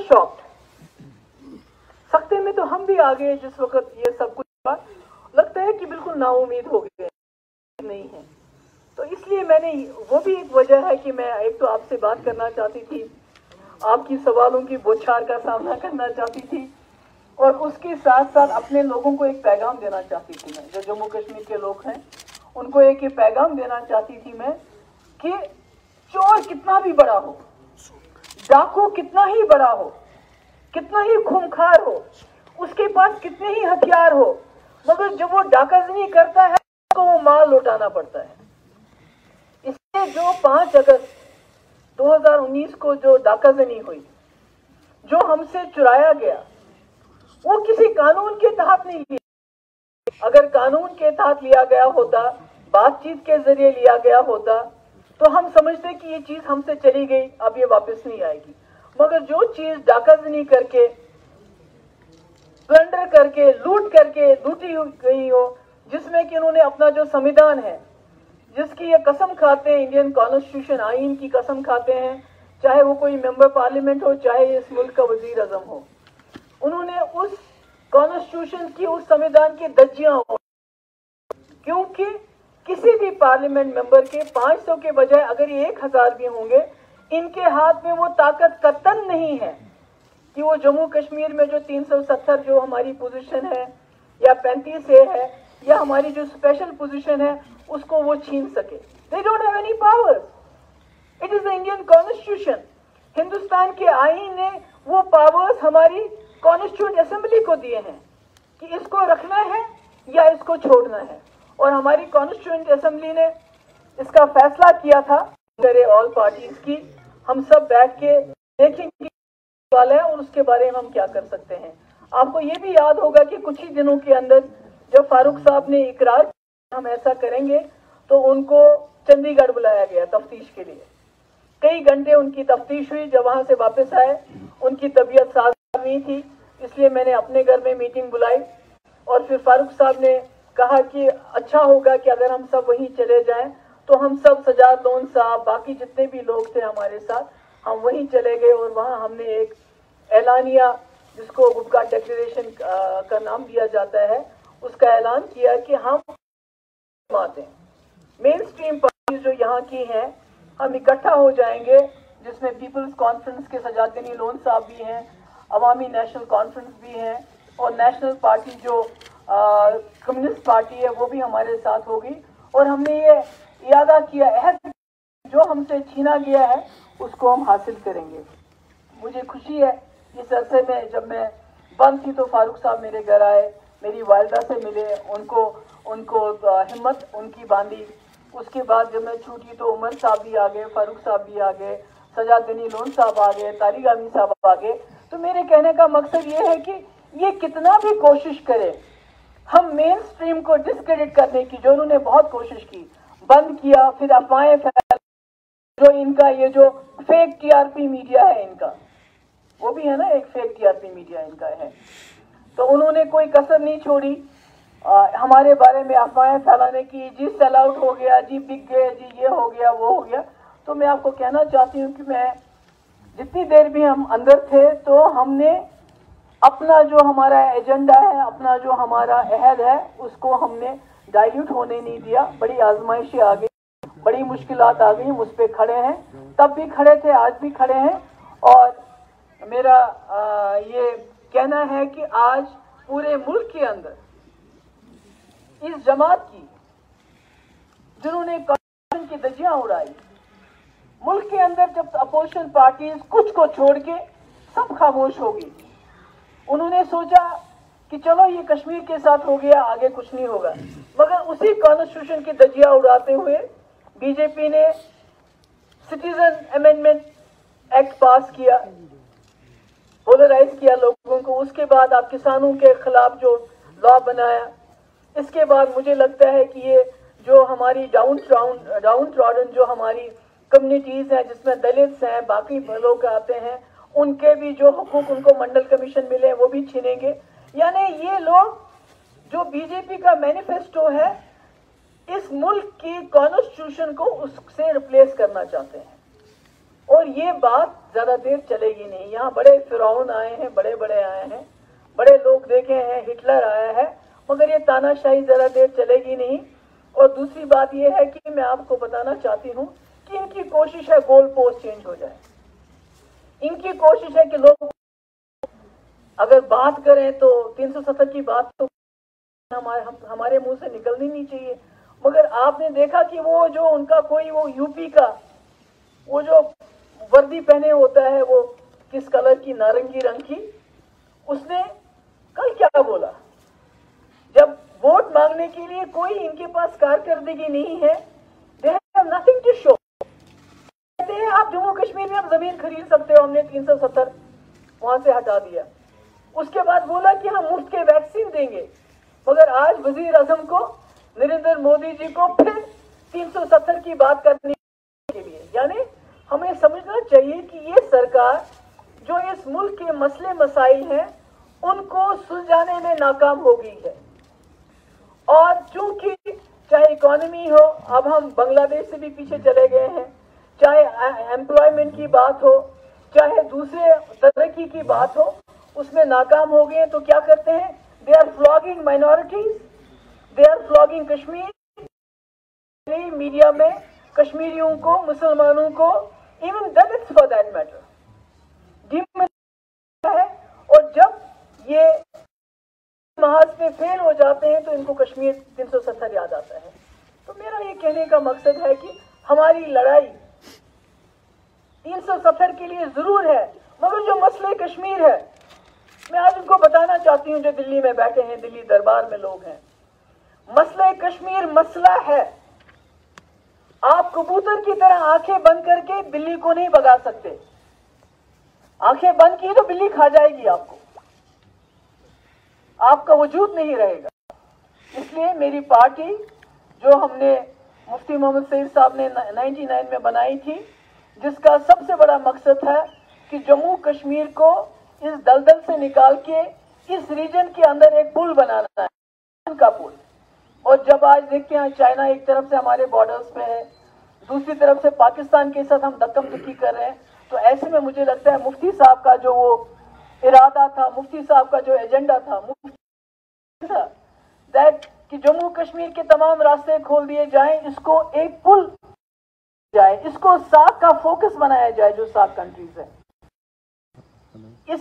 Shocked. सख्ते में तो हम भी आ गए जिस वक्त ये सब कुछ हुआ, लगता है कि बिल्कुल नाउम्मीद हो गए नहीं है। तो इसलिए मैंने, वो भी एक वजह है कि मैं एक तो आपसे बात करना चाहती थी, आपकी सवालों की बौछार का सामना करना चाहती थी, और उसके साथ साथ अपने लोगों को एक पैगाम देना चाहती थी मैं, जो जम्मू कश्मीर के लोग हैं उनको एक ये पैगाम देना चाहती थी मैं कि चोर कितना भी बड़ा हो, डाकू कितना ही बड़ा हो, कितना ही खूंखार हो, उसके पास कितने ही हथियार हो, मगर जब वो डाकाजनी करता है तो वो माल लौटाना पड़ता है। इसलिए जो 5 अगस्त 2019 को जो डाकाजनी हुई, जो हमसे चुराया गया, वो किसी कानून के तहत नहीं लिया। अगर कानून के तहत लिया गया होता, बातचीत के जरिए लिया गया होता, तो हम समझते कि ये चीज हमसे चली गई, अब ये वापस नहीं आएगी। मगर जो चीज डाकाजनी करके, प्लंडर करके, लूट करके लूटी गई हो, जिसमें कि उन्होंने अपना जो संविधान है, जिसकी ये कसम खाते हैं, इंडियन कॉन्स्टिट्यूशन आईन की कसम खाते हैं, चाहे वो कोई मेंबर पार्लियामेंट हो, चाहे इस मुल्क का वजीर आजम हो, उन्होंने उस कॉन्स्टिट्यूशन की, उस संविधान की धज्जियां हो। क्योंकि किसी भी पार्लियामेंट मेंबर के 500 के बजाय अगर ये 1000 भी होंगे, इनके हाथ में वो ताकत कतन नहीं है कि वो जम्मू कश्मीर में जो 370 जो हमारी पोजीशन है, या 35 है, या हमारी जो स्पेशल पोजीशन है, उसको वो छीन सके। They don't have any powers. It is the Indian constitution. Hindustan के आईन ने वो पावर्स हमारी कॉन्स्टिट्यूंट असेंबली को दिए हैं कि इसको रखना है या इसको छोड़ना है, और हमारी कॉन्स्टिट्यूंट असेंबली ने इसका फैसला किया था। ऑल पार्टीज की हम सब बैठ के देखेंगे वाला है और उसके बारे में हम क्या कर सकते हैं। आपको ये भी याद होगा कि कुछ ही दिनों के अंदर जब फारूक साहब ने इकरार किया हम ऐसा करेंगे, तो उनको चंडीगढ़ बुलाया गया तफ्तीश के लिए। कई घंटे उनकी तफ्तीश हुई। जब वहां से वापस आए, उनकी तबीयत साज नहीं थी, इसलिए मैंने अपने घर में मीटिंग बुलाई, और फिर फारूक साहब ने कहा कि अच्छा होगा कि अगर हम सब वहीं चले जाएं। तो हम सब, सजाद लोन साहब, बाकी जितने भी लोग थे हमारे साथ, हम वहीं चले गए, और वहां हमने एक ऐलानिया, जिसको गुटका डिक्लेरेशन का नाम दिया जाता है, उसका ऐलान किया कि हम मेन स्ट्रीम पार्टी जो यहाँ की हैं, हम इकट्ठा हो जाएंगे, जिसमें पीपल्स कॉन्फ्रेंस के सजाद लोन साहब भी हैं, अवामी नेशनल कॉन्फ्रेंस भी हैं, और नेशनल पार्टी जो कम्युनिस्ट पार्टी है वो भी हमारे साथ होगी। और हमने ये इरादा किया है जो हमसे छीना गया है उसको हम हासिल करेंगे। मुझे खुशी है इस अरसे में, जब मैं बंद थी तो फारूक साहब मेरे घर आए, मेरी वालिदा से मिले, उनको हिम्मत उनकी बांधी। उसके बाद जब मैं छूटी तो उमर साहब भी आ गए, फारूक साहब भी आ गए, सजाद लोन साहब आ गए, तारिक आमी साहब आ गए। तो मेरे कहने का मकसद ये है कि ये कितना भी कोशिश करे, हम मेन स्ट्रीम को डिस्क्रेडिट करने की, जो उन्होंने बहुत कोशिश की, बंद किया, फिर अफवाहें फैल, जो इनका ये जो फेक टीआरपी मीडिया है इनका, वो भी है ना, एक फेक टीआरपी मीडिया इनका है, तो उन्होंने कोई कसर नहीं छोड़ी हमारे बारे में अफवाहें फैलाने की। जी सेल आउट हो गया, जी बिक गए, जी ये हो गया, वो हो गया। तो मैं आपको कहना चाहती हूँ कि मैं जितनी देर भी हम अंदर थे, तो हमने अपना जो हमारा एजेंडा है, अपना जो हमारा अहद है, उसको हमने डाइल्यूट होने नहीं दिया। बड़ी आजमाइशें आ गई, बड़ी मुश्किलात आ गई, हम उस पर खड़े हैं, तब भी खड़े थे, आज भी खड़े हैं। और मेरा ये कहना है कि आज पूरे मुल्क के अंदर इस जमात की, जिन्होंने कॉन्स्टिट्यूशन की धज्जियां उड़ाई, मुल्क के अंदर जब अपोजिशन पार्टीज कुछ को छोड़ के सब खामोश होगी, उन्होंने सोचा कि चलो ये कश्मीर के साथ हो गया, आगे कुछ नहीं होगा। मगर उसी कॉन्स्टिट्यूशन की धज्जियां उड़ाते हुए बीजेपी ने सिटीजन अमेंडमेंट एक्ट पास किया, पोलराइज किया लोगों को। उसके बाद आप किसानों के खिलाफ जो लॉ बनाया, इसके बाद मुझे लगता है कि ये जो हमारी डाउन ट्रॉडन जो हमारी कम्युनिटीज हैं, जिसमें दलित हैं, बाकी लोग आते हैं, उनके भी जो हकूक उनको मंडल कमीशन मिले वो भी छीनेंगे। यानी ये लोग, जो बीजेपी का मैनिफेस्टो है, इस मुल्क की कॉन्स्टिट्यूशन को उससे रिप्लेस करना चाहते हैं। اور یہ بات زیادہ دیر چلے گی نہیں. یہاں بڑے فرعون آئے ہیں, بڑے بڑے آئے ہیں, بڑے لوگ دیکھے ہیں, ہٹلر آیا ہے, مگر یہ تاناشاہی زیادہ دیر چلے گی نہیں. اور دوسری بات یہ ہے کہ میں آپ کو بتانا چاہتی ہوں کہ ان کی کوشش ہے گول پوسٹ چینج ہو جائے. ان کی کوشش ہے کہ لوگ اگر بات کریں تو 370 کی بات تو ہمارے منہ سے نکلنی نہیں چاہیے. مگر آپ نے دیکھا کہ وہ جو ان کا کوئی وہ یو پی کا وہ جو وردی پہنے ہوتا ہے, وہ کس کلر کی, نارنگی رنگ کی, اس نے کل کیا بولا, جب ووٹ مانگنے کے لیے کوئی ان کے پاس کارکردگی نہیں ہے, they have nothing to show. کہتے ہیں آپ جموں کشمیر میں آپ زمین خرید سکتے ہو, ہم نے 370 وہاں سے ہٹا دیا. اس کے بعد بولا کہ ہم مفت کے ویکسین دیں گے, مگر آج وزیر اعظم کو, نریندر مودی جی کو پھر 370 کی بات کرنے کے لیے. یعنی ہمیں سمجھنا چاہیے کہ یہ سرکار جو اس ملک کے مسئلے مسائل ہیں ان کو سلجھانے میں ناکام ہو گئی ہے. اور چونکہ چاہے اکانومی ہو, اب ہم بنگلہ دیش سے بھی پیچھے چلے گئے ہیں, چاہے ایمپلائمنٹ کی بات ہو, چاہے دوسرے ترقی کی بات ہو, اس میں ناکام ہو گئے. تو کیا کرتے ہیں, they are flogging minorities, they are flogging Kashmir. Media میں کشمیریوں کو, مسلمانوں کو, even Dalits for that matter ہے. اور جب یہ محاذ پہ فیل ہو جاتے ہیں تو ان کو کشمیر 370 یاد آتا ہے. تو میرا یہ کہنے کا مقصد ہے کہ ہماری لڑائی 370 کے لیے ضرور ہے, مگر جو مسئلہ کشمیر ہے, میں آج ان کو بتانا چاہتی ہوں جو دلی میں بیٹھے ہیں, دلی دربار میں لوگ ہیں, مسئلہ کشمیر مسئلہ ہے. آپ کبوتر کی طرح آنکھیں بند کر کے بلی کو نہیں بھگا سکتے. آنکھیں بند کی تو بلی کھا جائے گی آپ کو, آپ کا وجود نہیں رہے گا. اس لیے میری پارٹی جو ہم نے مفتی محمد سعید صاحب نے 99 میں بنائی تھی, جس کا سب سے بڑا مقصد ہے کہ جموں کشمیر کو اس دلدل سے نکال کے اس ریجن کے اندر ایک پل بنانا ہے, ان کا پل. اور جب آج دیکھتے ہیں چائنا ایک طرف سے ہمارے بارڈرز پہ ہے, دوسری طرف سے پاکستان کے ساتھ ہم دکم دکی کر رہے ہیں, تو ایسے میں مجھے لگتا ہے مفتی صاحب کا جو وہ ارادہ تھا, مفتی صاحب کا جو ایجنڈا تھا, کہ جموں کشمیر کے تمام راستے کھول دیے جائیں, اس کو ایک پل جائے, اس کو ساتھ کا فوکس بنایا جائے جو 7 کنٹریز ہیں. اس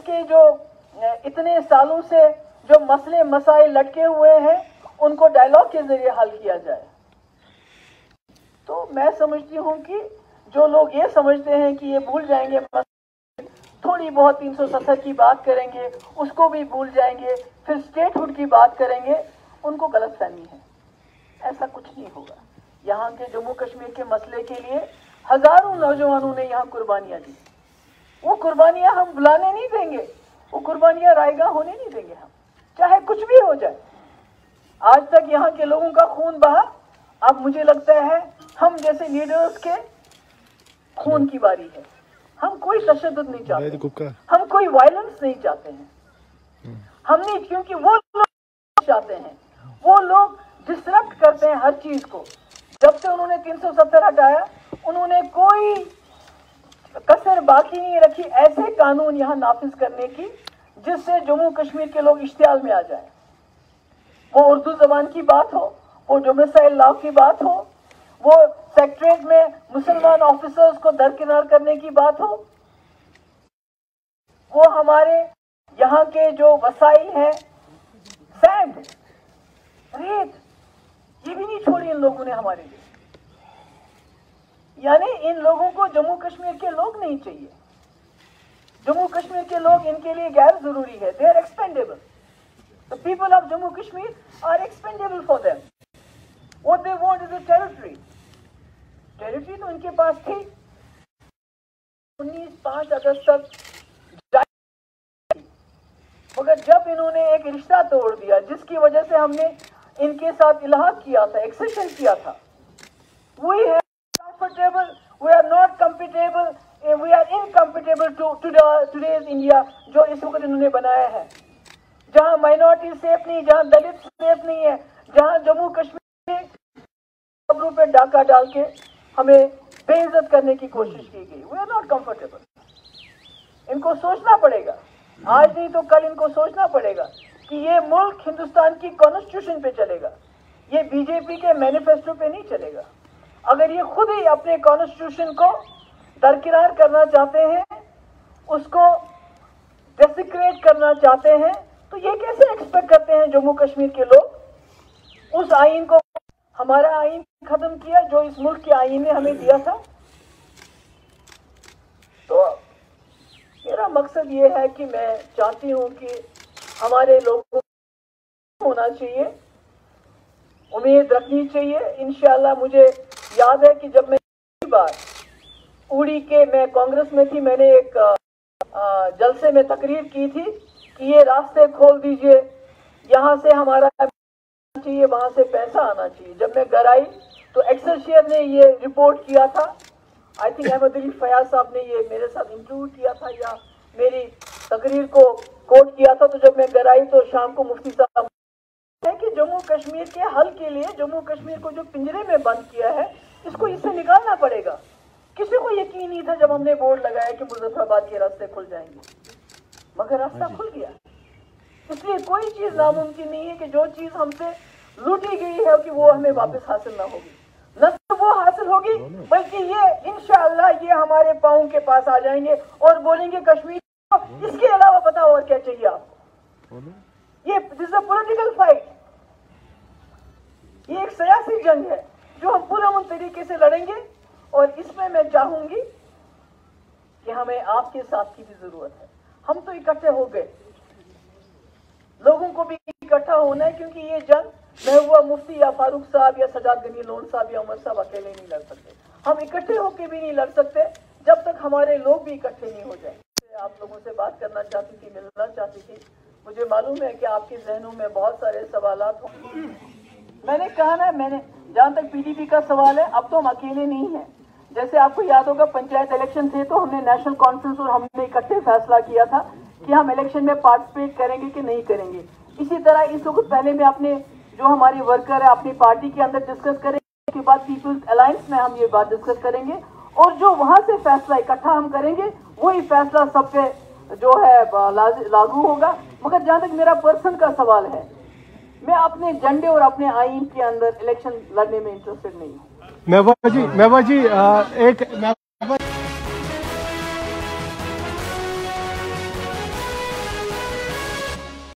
کے جو اتنے سالوں سے جو مسئلے مسائل لٹکے ہوئے ہیں ان کو ڈائیلاگ کے ذریعے حل کیا جائے. تو میں سمجھتی ہوں کہ جو لوگ یہ سمجھتے ہیں کہ یہ بھول جائیں گے, تھوڑی بہت 370 کی بات کریں گے, اس کو بھی بھول جائیں گے, پھر اسٹیٹ ہوڈ کی بات کریں گے, ان کو غلط فہمی ہے. ایسا کچھ نہیں ہوگا. یہاں کے جموں کشمیر کے مسئلے کے لیے ہزاروں نوجوانوں نے یہاں قربانیاں دی. وہ قربانیاں ہم بلانے نہیں دیں گے, وہ قربانیاں رائے گاہ ہونے نہیں دیں گے ہم, چاہے کچھ بھی ہو جائے. آج تک یہاں کے لوگوں کا خون بہا, اب مجھے لگتا ہے ہم جیسے لیڈرز کے خون کی باری ہے. ہم کوئی تشدد نہیں چاہتے, ہم کوئی وائلنس نہیں چاہتے ہیں. ہم نہیں, کیونکہ وہ لوگ چاہتے ہیں, وہ لوگ ڈسرپٹ کرتے ہیں ہر چیز کو. جب سے انہوں نے 370 ہٹایا, انہوں نے کوئی کسر باقی نہیں رکھی ایسے قانون یہاں نافذ کرنے کی جس سے جموں کشمیر کے لوگ اشتعال میں آ جائیں. وہ اردو زبان کی بات ہو, وہ ڈومیسائل لا کی بات ہو, وہ سیکٹریٹ میں مسلمان آفیسرز کو درکنار کرنے کی بات ہو, وہ ہمارے یہاں کے جو وسائل ہیں, سینڈ, ریت, یہ بھی نہیں چھوڑی ان لوگوں نے ہمارے لیے. یعنی ان لوگوں کو جموں کشمیر کے لوگ نہیں چاہیے. جموں کشمیر کے لوگ ان کے لیے غیر ضروری ہے. they are expendable. The people of Jammu Kashmir are expendable for them. What they want is a territory. Territory تو ان کے پاس تھی. 5 اگست تک, مگر جب انہوں نے ایک رشتہ توڑ دیا جس کی وجہ سے ہم نے ان کے ساتھ الحاق کیا تھا, ایکسیشن کیا تھا, we are comfortable, we are not compatible, we are incompatible to today's India جو اس وقت انہوں نے بنایا ہے, جہاں مائنورٹی سیف نہیں, جہاں دلت سیف نہیں ہے, جہاں جموں کشمیر قبروں پہ ڈاکہ ڈال کے ہمیں बेइज्जत करने की कोशिश की गई। We are not comfortable. इनको सोचना पड़ेगा, आज नहीं तो कल इनको सोचना पड़ेगा कि ये मुल्क हिंदुस्तान की कॉन्स्टिट्यूशन पे चलेगा, ये बीजेपी के मैनिफेस्टो पे नहीं चलेगा। अगर ये खुद ही अपने कॉन्स्टिट्यूशन को दरकिरार करना चाहते हैं, उसको डेसिक्रेट करना चाहते हैं, तो ये कैसे एक्सपेक्ट करते हैं जम्मू कश्मीर के लोग उस आइन को, हमारा आइन खत्म किया जो इस मुल्क के आइन ने हमें दिया था। तो मेरा मकसद ये है कि मैं चाहती हूं कि हमारे लोगों को होना चाहिए, उम्मीद रखनी चाहिए। इंशाअल्लाह मुझे याद है कि जब मैं पहली बार उड़ी के, मैं कांग्रेस में थी, मैंने एक जलसे में तकरीर की थी कि ये रास्ते खोल दीजिए, यहाँ से हमारा चाहिए, वहां से पैसा आना चाहिए। जब मैं घर आई तो एक्सेलसियर ने ये रिपोर्ट किया था, आई थिंक अहमद अली फयाज साहब ने ये मेरे साथ इंटरव्यू किया था या मेरी तकरीर को कोट किया था। तो जब मैं घर आई तो शाम को मुफ्ती साहब है कि जम्मू कश्मीर के हल के लिए, जम्मू कश्मीर को जो पिंजरे में बंद किया है, इसको इससे निकालना पड़ेगा। किसी को यकीन नहीं था जब हमने बोर्ड लगाया कि मुजफ्फराबाद के रास्ते खुल जाएंगे, मगर रास्ता खुल गया। इसलिए कोई चीज नामुमकिन नहीं है कि जो चीज हमसे लूटी गई है कि वो हमें वापस हासिल ना होगी, न तो वो हासिल होगी बल्कि ये इंशाअल्लाह ये हमारे पाँव के पास आ जाएंगे और बोलेंगे कश्मीर को, इसके अलावा बताओ और क्या चाहिए आपको। ये दिस अ पॉलिटिकल फाइट, ये एक सियासी जंग है जो हम पुरअमन तरीके से लड़ेंगे। और इसमें मैं चाहूंगी कि हमें आपके साथ की भी जरूरत है। हम तो इकट्ठे हो गए, लोगों को भी इकट्ठा होना है, क्योंकि ये जंग महबूबा मुफ्ती या फारूक साहब या सजाद गनी लोन साहब या उमर साहब अकेले नहीं लड़ सकते। हम इकट्ठे होकर भी नहीं लड़ सकते जब तक हमारे लोग भी इकट्ठे नहीं हो जाए। आप लोगों से बात करना चाहती थी, मिलना चाहती थी। मुझे मालूम है कि आपके जहनों में बहुत सारे सवालात होंगे। मैंने कहा ना, मैंने जहां तक पीडीपी का सवाल है, अब तो हम अकेले नहीं हैं। जैसे आपको याद होगा पंचायत इलेक्शन थे तो हमने नेशनल कॉन्फ्रेंस और हमने इकट्ठे फैसला किया था कि हम इलेक्शन में पार्टिसिपेट करेंगे कि नहीं करेंगे। इसी तरह इस वक्त पहले में अपने जो हमारे वर्कर है अपनी पार्टी के अंदर डिस्कस करेंगे, उसके बाद पीपल्स अलायंस में हम ये बात डिस्कस करेंगे और जो वहां से फैसला इकट्ठा हम करेंगे वही फैसला सब पे जो है लागू होगा। मगर जहां तक मेरा पर्सन का सवाल है, मैं अपने झंडे और अपने आइन के अंदर इलेक्शन लड़ने में इंटरेस्टेड नहीं हूँ। महबूबा जी एक